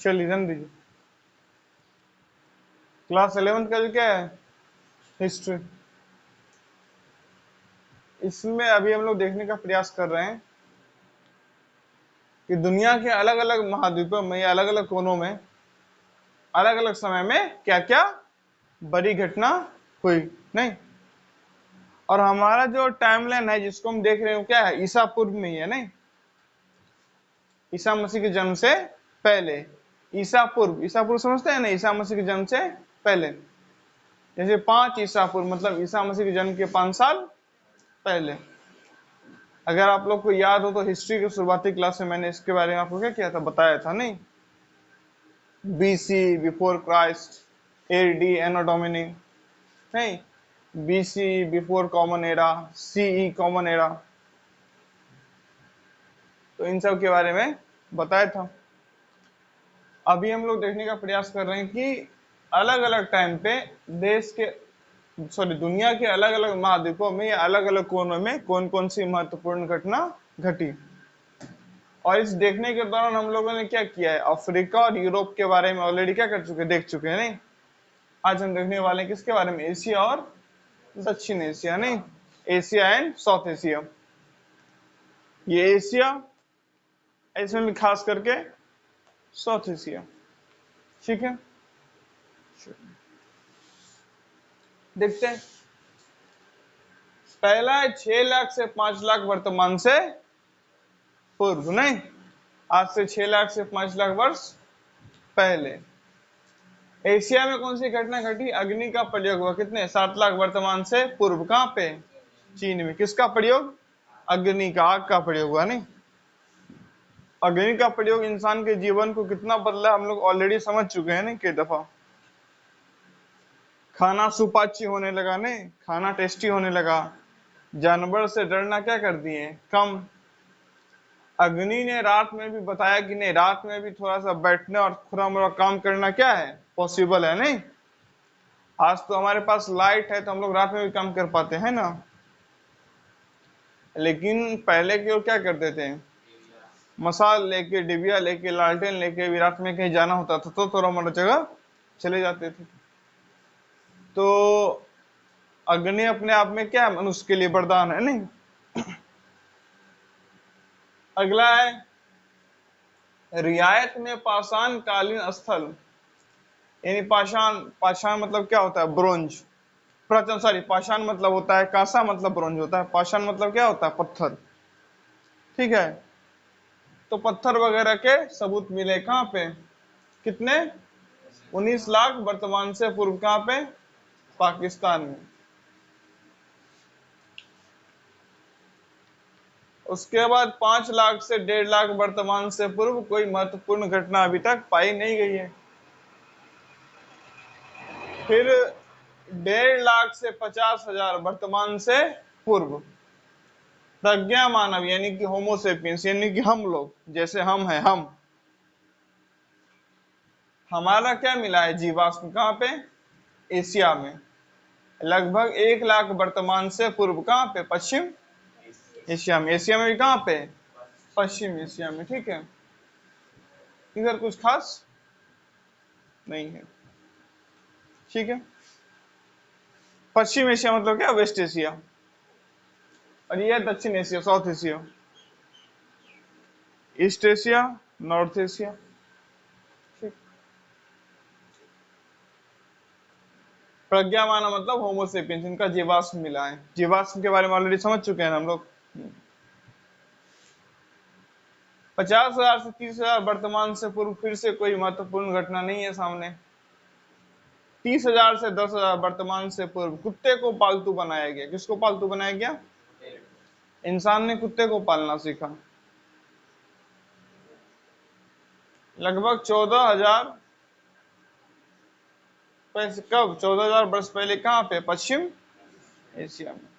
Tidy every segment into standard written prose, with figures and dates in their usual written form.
चलिए रन दीजिए। Class 11th का जो क्या है, हिस्ट्री। इसमें अभी हम लोग देखने का प्रयास कर रहे हैं कि दुनिया के अलग अलग महाद्वीपों में या अलग अलग कोनों में अलग अलग समय में क्या क्या बड़ी घटना हुई, नहीं। और हमारा जो टाइमलाइन है जिसको हम देख रहे हैं क्या है, ईसा पूर्व में ही है, नहीं। ईसा मसीह के जन्म से पहले, ईसा पूर्व समझते हैं ना, ईसा मसीह के जन्म से पहले। जैसे 5 ईसा पूर्व मतलब ईसा मसीह के जन्म के 5 साल पहले। अगर आप लोग को याद हो तो हिस्ट्री की शुरुआती क्लास में मैंने इसके बारे में आपको क्या किया था, बताया था, नहीं। BC before Christ, AD anno Domini, नहीं, BC before common era, CE common era, तो इन सब के बारे में बताया था। अभी हम लोग देखने का प्रयास कर रहे हैं कि अलग अलग टाइम पे दुनिया के अलग अलग महाद्वीपों में या अलग अलग कोनों में कौन कौन सी महत्वपूर्ण घटना घटी। और इस देखने के दौरान हम लोगों ने क्या किया है, अफ्रीका और यूरोप के बारे में ऑलरेडी क्या कर चुके, देख चुके हैं, नहीं। आज हम देखने वाले हैं किसके बारे में, एशिया और दक्षिण एशिया, नहीं, एशिया एंड साउथ एशिया। ये एशिया, इसमें भी खास करके साउथ एशिया, ठीक है। देखते हैं, पहला है 6 लाख से 5 लाख वर्तमान से पूर्व, नहीं, आज से 6 लाख से 5 लाख वर्ष पहले। एशिया में कौन सी घटना घटी, अग्नि का प्रयोग हुआ, कितने, 7 लाख वर्तमान से पूर्व। कहां पे, चीन में। किसका प्रयोग, अग्नि का, आग का प्रयोग हुआ, नहीं। अग्नि का प्रयोग इंसान के जीवन को कितना बदला हम लोग ऑलरेडी समझ चुके हैं, नहीं, कई दफा। खाना सुपाच्य होने लगा, नहीं, खाना टेस्टी होने लगा, जानवर से डरना क्या कर दिए, कम। अग्नि ने रात में भी बताया कि नहीं, रात में भी थोड़ा सा बैठने और थोड़ा मोड़ा काम करना क्या है, पॉसिबल है, नहीं। आज तो हमारे पास लाइट है तो हम लोग रात में भी काम कर पाते हैं ना, लेकिन पहले की ओर क्या करते थे, मसाल लेके, डिबिया लेके, लालटेन लेके भी रात में कहीं जाना होता था तो थोड़ा मोड़ा जगह चले जाते थे। तो अग्नि अपने आप में क्या है, मनुष्य के लिए वरदान है, नहीं। अगला है रियायत में पाषाण कालीन स्थल, यानी पाषाण, पाषाण मतलब क्या होता है, ब्रोंज। पाषाण मतलब होता है कांसा, मतलब ब्रोंज होता है। पाषाण मतलब क्या होता है, पत्थर, ठीक है। तो पत्थर वगैरह के सबूत मिले कहां पे, कितने, 19 लाख वर्तमान से पूर्व। कहां पे, पाकिस्तान में। उसके बाद 5 लाख से 1.5 लाख वर्तमान से पूर्व कोई महत्वपूर्ण घटना अभी तक पाई नहीं गई है। फिर 1.5 लाख से 50,000 वर्तमान से पूर्व प्रज्ञा मानव, यानी कि होमोसेपियंस, यानी कि हम लोग, जैसे हम हैं, हमारा क्या मिला है, जीवाश्म। कहां पे, एशिया में। लगभग 1 लाख वर्तमान से पूर्व। कहां पे, पश्चिम एशिया में। एशिया में भी कहां पे, पश्चिम एशिया में, ठीक है। इधर कुछ खास नहीं है, ठीक है। पश्चिम एशिया मतलब क्या, वेस्ट एशिया, और ये दक्षिण Asia, south Asia. East Asia, north Asia, ठीक। प्रज्ञा मानव मतलब होमोसेपियंस, इनका जीवाश्म मिला है। जीवाश्म के बारे में ऑलरेडी समझ चुके हैं हम लोग। 50,000 से 30,000 वर्तमान से पूर्व फिर से कोई महत्वपूर्ण घटना नहीं है सामने। 30,000 से 10,000 वर्तमान से पूर्व कुत्ते को पालतू बनाया गया। किसको पालतू बनाया गया, इंसान ने कुत्ते को पालना सीखा। लगभग 14,000 कब, 14,000 वर्ष पहले। कहां पे, पश्चिम एशिया में।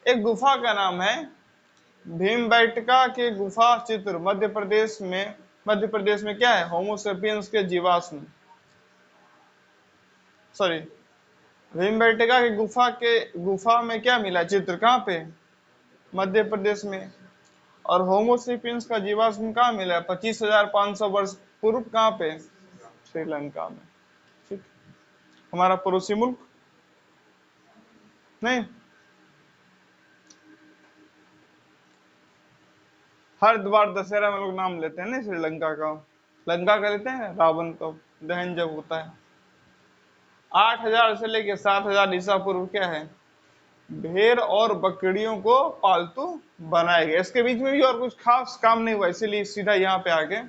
एक गुफा का नाम है भीमबेटका के गुफा चित्र, मध्य प्रदेश में क्या है, होमोसेपियंस के जीवाश्म। सॉरी, भीमबेटका के गुफा में क्या मिला चित्र, कहां पे, मध्य प्रदेश में। और होमोसेपियंस का जीवाश्म कहाँ मिला है? 25,500 वर्ष पूर्व। कहाँ पे? श्रीलंका में। ठीक, हमारा पड़ोसी मुल्क नहीं। हर बार दशहरा में लोग नाम लेते हैं ना श्रीलंका का, लंका का लेते हैं, रावण का दहन जब होता है। 8,000 से लेके 7,000 ईसा पूर्व क्या है? भेड़ और बकरियों को पालतू बनाया गया। इसके बीच में भी और कुछ खास काम नहीं हुआ, इसीलिए सीधा यहाँ पे आके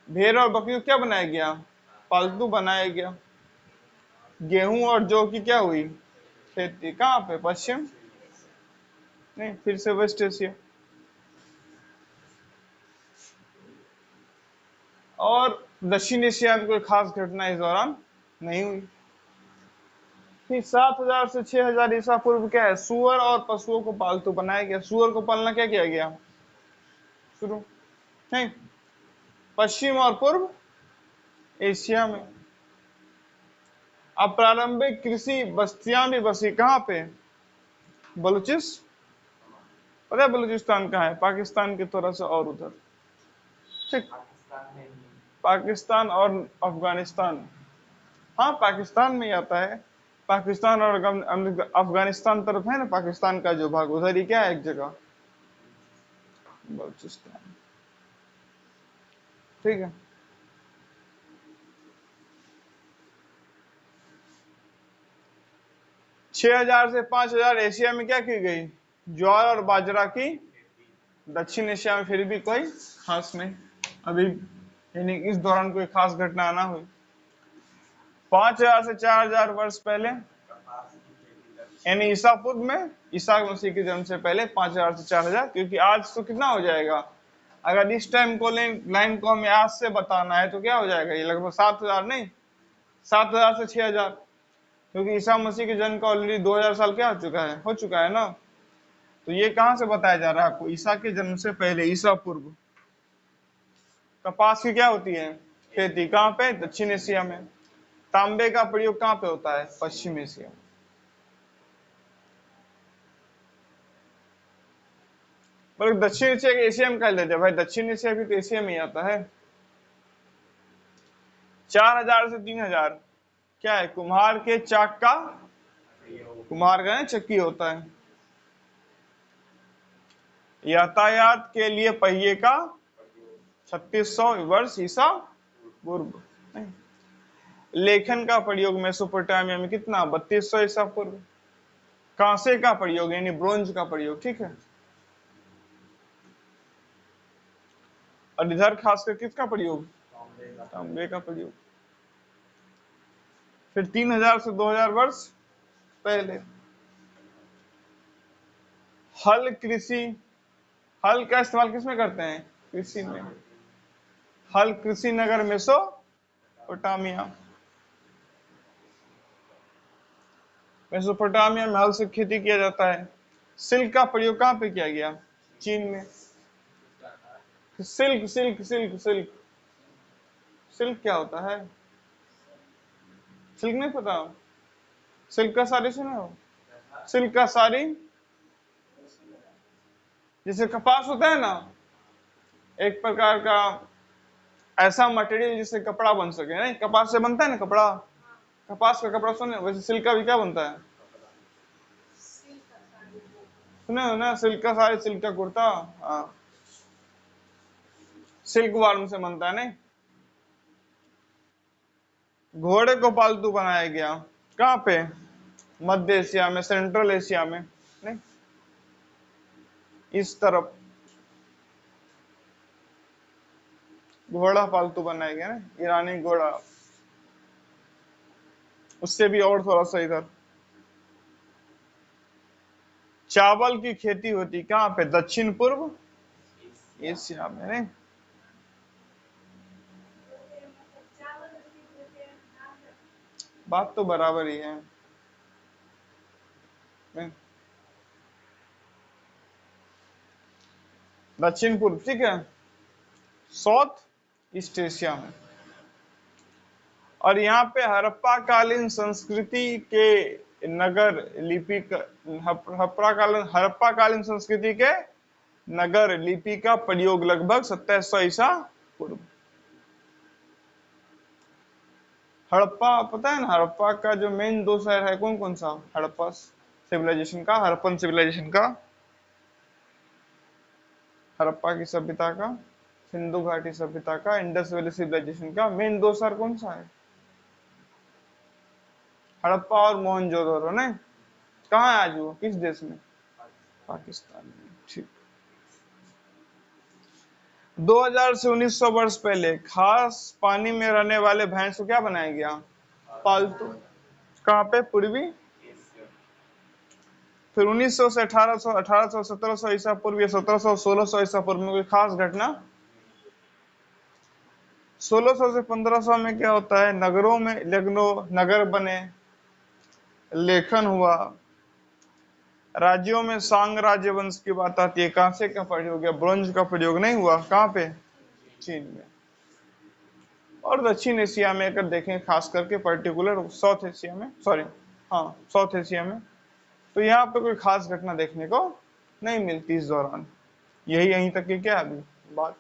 भेड़ और बकरियों क्या बनाया गया? पालतू बनाया गया। गेहूं और जौ की क्या हुई? खेती। कहाँ पे? पश्चिम नहीं, फिर से वेस्ट एशिया। और दक्षिण एशिया में कोई खास घटना इस दौरान नहीं हुई। फिर 7,000 से 6,000 ईसा पूर्व क्या है? सुअर और पशुओं को पालतू बनाया गया। सुअर को पालना क्या किया गया? शुरू नहीं, पश्चिम और पूर्व एशिया में। अब प्रारंभिक कृषि बस्तियां भी बसी कहाँ पे? बलूचिस, पता है बलूचिस्तान कहाँ है? पाकिस्तान के थोड़ा सा और उधर। ठीक, पाकिस्तान और अफगानिस्तान। हाँ, पाकिस्तान में ही आता है। पाकिस्तान और अफगानिस्तान तरफ है ना, पाकिस्तान का जो भाग, उधर ही क्या है एक जगह? बलूचिस्तान। ठीक है। 6,000 से 5,000 एशिया में क्या की गई? ज्वार और बाजरा की। दक्षिण एशिया में फिर भी कोई खास नहीं अभी, यानी इस दौरान कोई खास घटना ना हुई। 5,000 से 4,000 वर्ष पहले, यानी ईसा पूर्व में, ईसा मसीह के जन्म से पहले 5,000 से 4,000। क्योंकि आज तो कितना हो जाएगा? अगर इस टाइम को लाइन को हमें आज से बताना है तो क्या हो जाएगा? ये लगभग 7,000 नहीं, 7,000 से 6,000। क्योंकि ईसा मसीह के जन्म का ऑलरेडी 2,000 साल क्या हो चुका है ना। तो ये कहां से बताया जा रहा है आपको? ईसा के जन्म से पहले, ईसा पूर्व। कपास की क्या होती है? खेती। कहां पे? दक्षिण एशिया में। तांबे का प्रयोग कहां पे होता है? पश्चिम एशिया में। मतलब दक्षिण एशिया के एशिया में कह लेते हैं भाई, दक्षिण एशिया भी तो एशिया में ही आता है। 4,000 से 3,000 क्या है? कुम्हार के चाक का, कुम्हार का चक्की होता है। यातायात के लिए पहिए का 3600 वर्ष ईसा पूर्व। लेखन का प्रयोग मेसोपोटामिया में कितना? 3200 ईसा पूर्व। कांसे का प्रयोग यानी ब्रोंज का प्रयोग। ठीक है। और इधर खासकर किसका प्रयोग? तांबे का प्रयोग। फिर 3,000 से 2,000 वर्ष पहले हल कृषि। हल का इस्तेमाल किसमें करते हैं? कृषि में। हल कृषि नगर मेसोपोटामिया। मेसोपोटामिया में हल से खेती किया जाता है। सिल्क का प्रयोग कहां पे किया गया? चीन में। Silk silk silk silk silk क्या होता है? सिल्क नहीं पता? सिल्क का साड़ी सुना हो? सिल्क का साड़ी जैसे कपास होता है ना, एक प्रकार का ऐसा मटेरियल जिससे कपड़ा बन सके। नहीं, कपास से बनता है ना कपड़ा, कपास का कपड़ा सुने। वैसे सिल्क का भी क्या बनता है? सुने हो ना, सिल्क का साड़ी, सिल्क का कुर्ता। हाँ, सिल्क वार्म से बनता है। नहीं, घोड़े को पालतू बनाया गया कहाँ पे? मध्य एशिया में, सेंट्रल एशिया में। नहीं, इस तरफ घोड़ा पालतू बनाया गया ना, ईरानी घोड़ा। उससे भी और थोड़ा सा इधर चावल की खेती होती कहाँ पे? दक्षिण पूर्व एशिया में। नहीं, बात तो बराबर ही है। नहीं? दक्षिण पूर्व, ठीक है, साउथ ईस्ट एशिया में। और यहाँ पे हड़प्पा कालीन संस्कृति के नगर लिपि हड़प्पा कालीन संस्कृति के नगर लिपि का प्रयोग लगभग 2700 ईसा पूर्व। हड़प्पा पता है ना, हड़प्पा का जो मेन दो शहर है कौन कौन सा, हड़प्पा सिविलाइजेशन का, हड़प्पन सिविलाइजेशन का, हड़प्पा की सभ्यता का, सिंधु घाटी सभ्यता का, इंडस वैली सिविलाइजेशन का मेन दो शहर कौन सा है, हड़प्पा और मोहनजोदड़ो ने। कहाँ है आज वो, किस देश में, पाकिस्तान में। ठीक। 2000 से 1900 वर्ष पहले खास पानी में रहने वाले भैंस को क्या बनाया गया, पालतू। कहाँ पे, पूर्वी। फिर 1900 से 1800, 1800 1700 ईसा पूर्व या 1700 1600 ईसा पूर्व में कोई खास घटना। 1600 से 1500 में क्या होता है, नगरों में नगर बने, लेखन हुआ, राज्यों में सांग राज्य वंश की बात आती है, कांसे का प्रयोग या ब्रोंज का प्रयोग नहीं हुआ, कहाँ पे, चीन में। और दक्षिण एशिया में अगर देखें, खास करके पर्टिकुलर साउथ एशिया में, सॉरी हाँ साउथ एशिया में, तो यहाँ पे कोई खास घटना देखने को नहीं मिलती इस दौरान। यही यहीं तक की क्या अभी बात।